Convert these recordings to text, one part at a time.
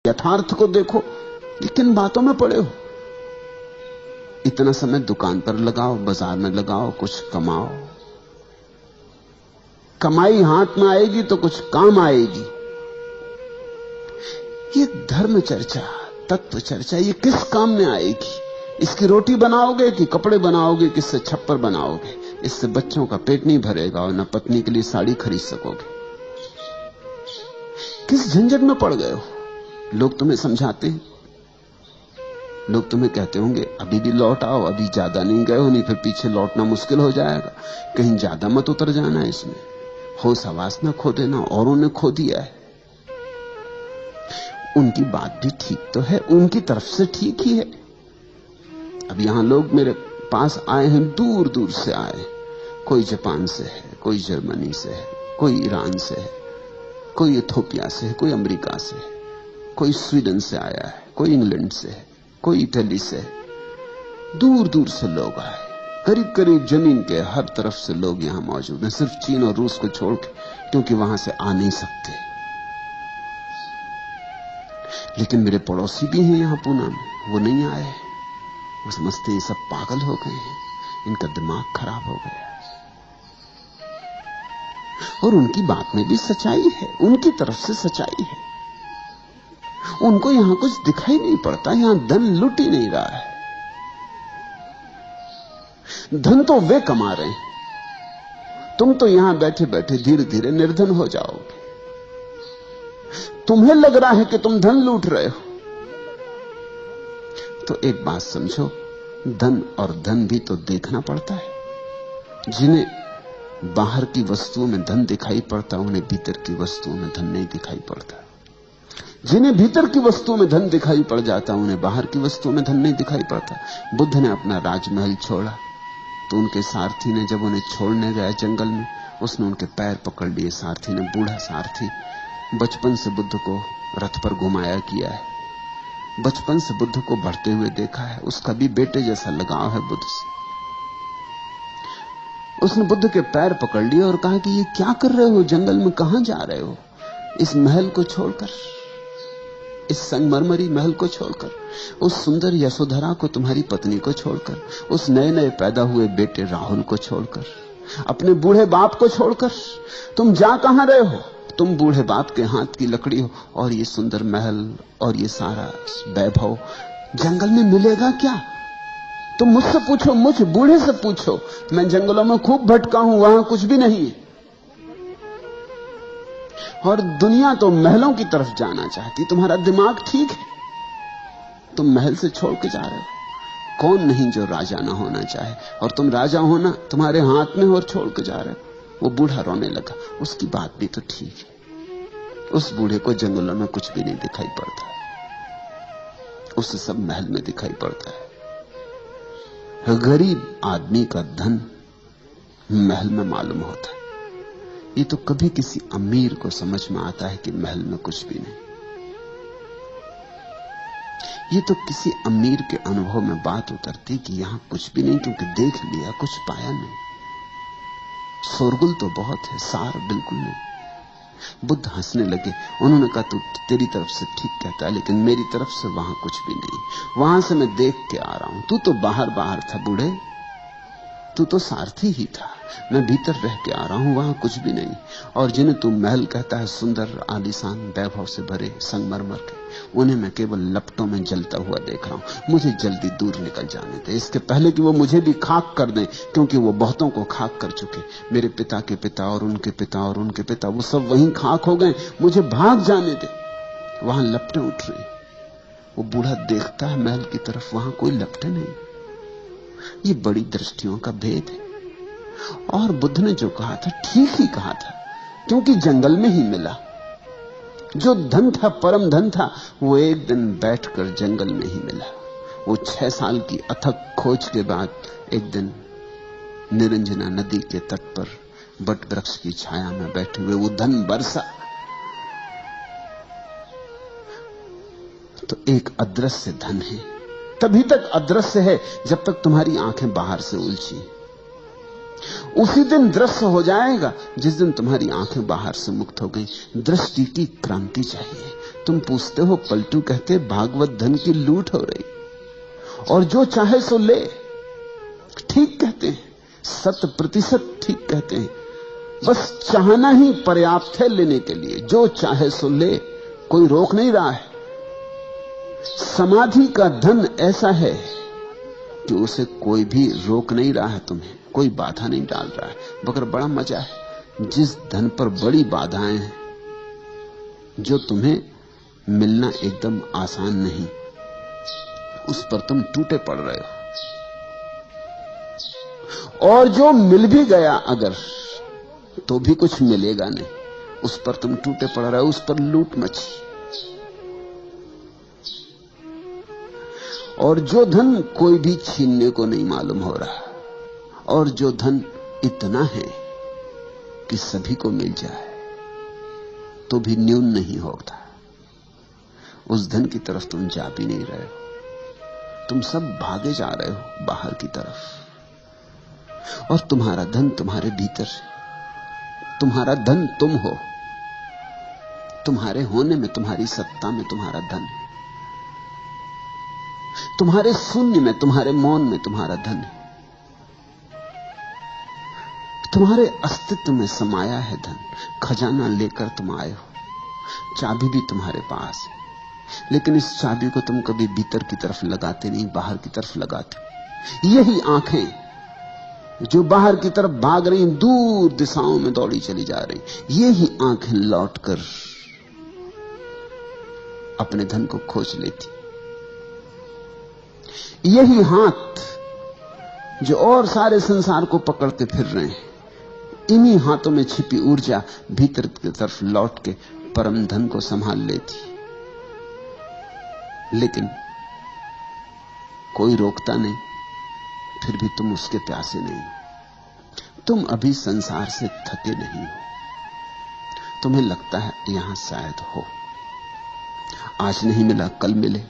यथार्थ को देखो, किन बातों में पड़े हो? इतना समय दुकान पर लगाओ, बाजार में लगाओ, कुछ कमाओ। कमाई हाथ में आएगी तो कुछ काम आएगी। ये धर्म चर्चा, तत्व चर्चा, ये किस काम में आएगी? इसकी रोटी बनाओगे कि कपड़े बनाओगे, किससे छप्पर बनाओगे? इससे बच्चों का पेट नहीं भरेगा और न पत्नी के लिए साड़ी खरीद सकोगे। किस झंझट में पड़ गए हो? लोग तुम्हें समझाते हैं, लोग तुम्हें कहते होंगे अभी भी लौट आओ, अभी ज्यादा नहीं गए हो, नहीं फिर पीछे लौटना मुश्किल हो जाएगा, कहीं ज्यादा मत उतर जाना इसमें, होश हवास ना खो देना, औरों ने खो दिया है। उनकी बात भी ठीक तो है, उनकी तरफ से ठीक ही है। अब यहां लोग मेरे पास आए हैं, दूर दूर से आए, कोई जापान से है, कोई जर्मनी से है, कोई ईरान से है, कोई इथोपिया से है, कोई अमेरिका से है, कोई स्वीडन से आया है, कोई इंग्लैंड से है, कोई इटली से है। दूर दूर से लोग आए, करीब करीब जमीन के हर तरफ से लोग यहां मौजूद हैं, सिर्फ चीन और रूस को छोड़ के, क्योंकि वहां से आ नहीं सकते। लेकिन मेरे पड़ोसी भी हैं यहां पूना में, वो नहीं आए। वो समझते ये सब पागल हो गए हैं, इनका दिमाग खराब हो गया। और उनकी बात में भी सच्चाई है, उनकी तरफ से सच्चाई है। उनको यहां कुछ दिखाई नहीं पड़ता, यहां धन लुट ही नहीं रहा है। धन तो वे कमा रहे हैं, तुम तो यहां बैठे बैठे धीरे धीरे निर्धन हो जाओगे। तुम्हें लग रहा है कि तुम धन लूट रहे हो, तो एक बात समझो, धन और धन भी तो देखना पड़ता है। जिन्हें बाहर की वस्तुओं में धन दिखाई पड़ता, उन्हें भीतर की वस्तुओं में धन नहीं दिखाई पड़ता। जिन्हें भीतर की वस्तुओं में धन दिखाई पड़ जाता, उन्हें बाहर की वस्तुओं में धन नहीं दिखाई पड़ता। बुद्ध ने अपना राजमहल छोड़ा तो उनके सारथी ने, जब उन्हें छोड़ने गया जंगल में, उसने उनके पैर पकड़ लिए। सारथी ने, बूढ़ा सारथी, बचपन से बुद्ध को रथ पर घुमाया किया है, बचपन से बुद्ध को बढ़ते हुए देखा है, उसका भी बेटे जैसा लगाव है बुद्ध से। उसने बुद्ध के पैर पकड़ लिए और कहा कि ये क्या कर रहे हो, जंगल में कहां जा रहे हो? इस महल को छोड़कर, इस संगमरमरी महल को छोड़कर, उस सुंदर यशोधरा को, तुम्हारी पत्नी को छोड़कर, उस नए नए पैदा हुए बेटे राहुल को छोड़कर, अपने बूढ़े बाप को छोड़कर तुम जा कहां रहे हो? तुम बूढ़े बाप के हाथ की लकड़ी हो, और ये सुंदर महल और ये सारा वैभव जंगल में मिलेगा क्या? तुम मुझसे पूछो, मुझ बूढ़े से पूछो, मैं जंगलों में खूब भटका हूं, वहां कुछ भी नहीं है। और दुनिया तो महलों की तरफ जाना चाहती। तुम्हारा दिमाग ठीक है, तुम महल से छोड़ के जा रहे हो। कौन नहीं जो राजा ना होना चाहे, और तुम राजा होना तुम्हारे हाथ में और छोड़ के जा रहे हो। वो बूढ़ा रोने लगा। उसकी बात भी तो ठीक है, उस बूढ़े को जंगलों में कुछ भी नहीं दिखाई पड़ता, उसे सब महल में दिखाई पड़ता है। गरीब आदमी का धन महल में मालूम होता है। ये तो कभी किसी अमीर को समझ में आता है कि महल में कुछ भी नहीं। ये तो किसी अमीर के अनुभव में बात उतरती कि यहां कुछ भी नहीं, क्योंकि देख लिया, कुछ पाया नहीं। शोरगुल तो बहुत है, सार बिल्कुल नहीं। बुद्ध हंसने लगे। उन्होंने कहा, तू तेरी तरफ से ठीक कहता है, लेकिन मेरी तरफ से वहां कुछ भी नहीं। वहां से मैं देख के आ रहा हूं। तू तो बाहर बाहर था बूढ़े, तू तो सारथी ही था। मैं भीतर रह के आ रहा हूं, वहां कुछ भी नहीं। और जिन्हें तू महल कहता है, सुंदर आलीशान वैभव से भरे संगमरमर के, उन्हें मैं केवल लपटों में जलता हुआ देख रहा हूं। मुझे जल्दी दूर निकल जाने दे, इसके पहले कि वो मुझे भी खाक कर दें, क्योंकि वो बहुतों को खाक कर चुके। मेरे पिता के पिता और उनके पिता और उनके पिता, वो सब वहीं खाक हो गए। मुझे भाग जाने दे, वहां लपटें उठ रही। वो बूढ़ा देखता है महल की तरफ, वहां कोई लपटें नहीं। ये बड़ी दृष्टियों का भेद है। और बुद्ध ने जो कहा था ठीक ही कहा था, क्योंकि जंगल में ही मिला। जो धन था, परम धन था, वो एक दिन बैठकर जंगल में ही मिला। वो 6 साल की अथक खोज के बाद एक दिन निरंजना नदी के तट पर बट वृक्ष की छाया में बैठे हुए वो धन बरसा। तो एक अदृश्य धन है, तभी तक अदृश्य है जब तक तुम्हारी आंखें बाहर से उलझी। उसी दिन दृश्य हो जाएगा जिस दिन तुम्हारी आंखें बाहर से मुक्त हो गई। दृष्टि की क्रांति चाहिए, तुम पूछते हो, पलटू कहते भागवत धन की लूट हो रही और जो चाहे सो ले। ठीक कहते हैं, 100% ठीक कहते हैं। बस चाहना ही पर्याप्त है लेने के लिए। जो चाहे सो ले, कोई रोक नहीं रहा है। समाधि का धन ऐसा है कि उसे कोई भी रोक नहीं रहा है, तुम्हें कोई बाधा नहीं डाल रहा है। मगर बड़ा मजा है, जिस धन पर बड़ी बाधाएं हैं, जो तुम्हें मिलना एकदम आसान नहीं, उस पर तुम टूटे पड़ रहे हो। और जो मिल भी गया अगर, तो भी कुछ मिलेगा नहीं, उस पर तुम टूटे पड़ रहे हो, उस पर लूट मची। और जो धन कोई भी छीनने को नहीं मालूम हो रहा, और जो धन इतना है कि सभी को मिल जाए तो भी न्यून नहीं होता, उस धन की तरफ तुम जा भी नहीं रहे हो। तुम सब भागे जा रहे हो बाहर की तरफ। और तुम्हारा धन तुम्हारे भीतर, तुम्हारा धन तुम हो। तुम्हारे होने में, तुम्हारी सत्ता में तुम्हारा धन है। तुम्हारे शून्य में, तुम्हारे मौन में तुम्हारा धन है। तुम्हारे अस्तित्व में समाया है धन। खजाना लेकर तुम आए हो, चाबी भी तुम्हारे पास है, लेकिन इस चाबी को तुम कभी भीतर की तरफ लगाते नहीं, बाहर की तरफ लगाते। यही आंखें जो बाहर की तरफ भाग रही, दूर दिशाओं में दौड़ी चली जा रही, यही आंखें लौटकर अपने धन को खोज लेती। यही हाथ जो और सारे संसार को पकड़ते फिर रहे हैं, इन्हीं हाथों में छिपी ऊर्जा भीतर की तरफ लौट के परम धन को संभाल लेती। लेकिन कोई रोकता नहीं, फिर भी तुम उसके प्यासे नहीं। तुम अभी संसार से थके नहीं हो। तुम्हें लगता है यहां शायद हो, आज नहीं मिला कल मिले।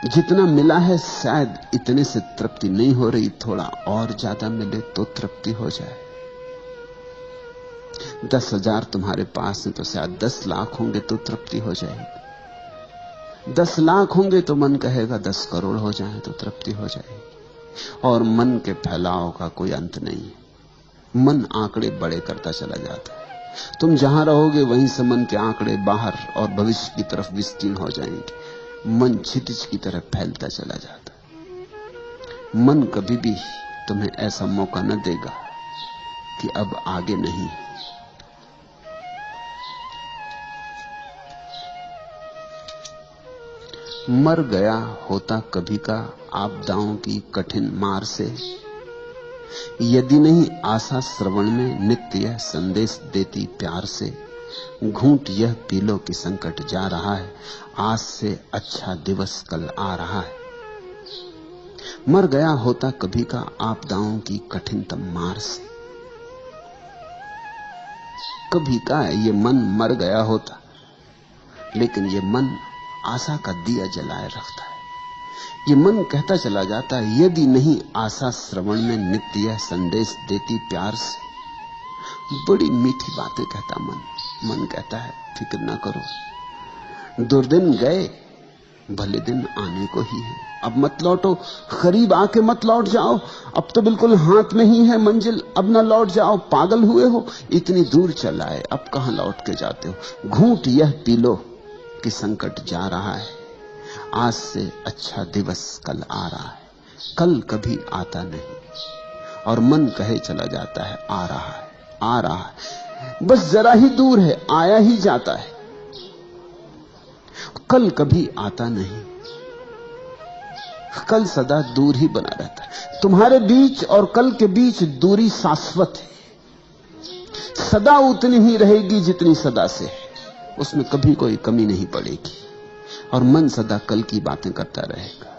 जितना मिला है शायद इतने से तृप्ति नहीं हो रही, थोड़ा और ज्यादा मिले तो तृप्ति हो जाए। 10,000 तुम्हारे पास है तो शायद 10 लाख होंगे तो तृप्ति हो जाएगी। 10 लाख होंगे तो मन कहेगा 10 करोड़ हो जाए तो तृप्ति हो जाएगी। और मन के फैलाव का कोई अंत नहीं है। मन आंकड़े बड़े करता चला जाता है। तुम जहां रहोगे वहीं से मन के आंकड़े बाहर और भविष्य की तरफ विस्तीर्ण हो जाएंगे। मन क्षितिज की तरह फैलता चला जाता है। मन कभी भी तुम्हें ऐसा मौका न देगा कि अब आगे नहीं। मर गया होता कभी का आपदाओं की कठिन मार से, यदि नहीं आशा श्रवण में नित्य यह संदेश देती प्यार से। घूंट यह पी लो कि संकट जा रहा है, आज से अच्छा दिवस कल आ रहा है। मर गया होता कभी का आपदाओं की कठिनतम मार से। कभी का ये मन मर गया होता, लेकिन ये मन आशा का दिया जलाए रखता है। ये मन कहता चला जाता है, यदि नहीं आशा श्रवण में नित्य यह संदेश देती प्यार से। बड़ी मीठी बातें कहता मन। मन कहता है फिक्र ना करो, दुर्दिन गए, भले दिन आने को ही है। अब मत लौटो, करीब आके मत लौट जाओ। अब तो बिल्कुल हाथ में ही है मंजिल, अब ना लौट जाओ। पागल हुए हो, इतनी दूर चला है, अब कहां लौट के जाते हो। घूंट यह पी लो कि संकट जा रहा है, आज से अच्छा दिवस कल आ रहा है। कल कभी आता नहीं, और मन कहे चला जाता है आ रहा है, आ रहा है, बस जरा ही दूर है, आया ही जाता है। कल कभी आता नहीं, कल सदा दूर ही बना रहता है। तुम्हारे बीच और कल के बीच दूरी शाश्वत है, सदा उतनी ही रहेगी जितनी सदा से है, उसमें कभी कोई कमी नहीं पड़ेगी। और मन सदा कल की बातें करता रहेगा।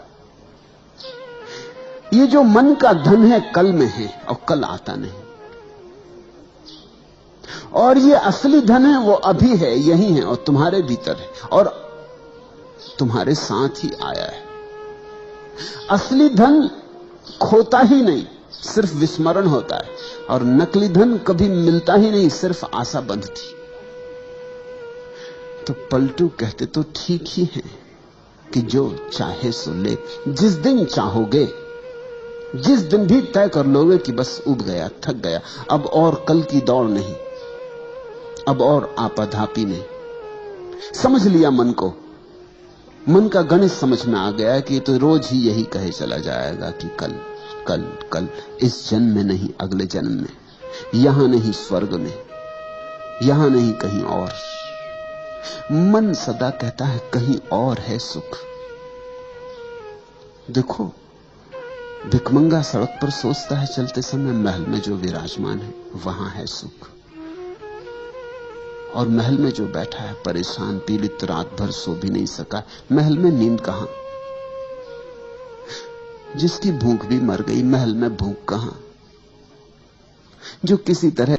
ये जो मन का धन है कल में है और कल आता नहीं, और ये असली धन है वो अभी है, यही है और तुम्हारे भीतर है और तुम्हारे साथ ही आया है। असली धन खोता ही नहीं, सिर्फ विस्मरण होता है, और नकली धन कभी मिलता ही नहीं, सिर्फ आशा बंधती। तो पलटू कहते तो ठीक ही है कि जो चाहे सो ले, जिस दिन चाहोगे, जिस दिन भी तय कर लोगे कि बस उब गया, थक गया, अब और कल की दौड़ नहीं, अब और आपाधापी नहीं, समझ लिया मन को, मन का गणित समझ में आ गया कि तो रोज ही यही कहे चला जाएगा कि कल कल कल, इस जन्म में नहीं अगले जन्म में, यहां नहीं स्वर्ग में, यहां नहीं कहीं और। मन सदा कहता है कहीं और है सुख। देखो, भिखमंगा सड़क पर सोचता है चलते समय महल में जो विराजमान है वहां है सुख, और महल में जो बैठा है परेशान पीड़ित, रात भर सो भी नहीं सका, महल में नींद कहां? जिसकी भूख भी मर गई, महल में भूख कहां? जो किसी तरह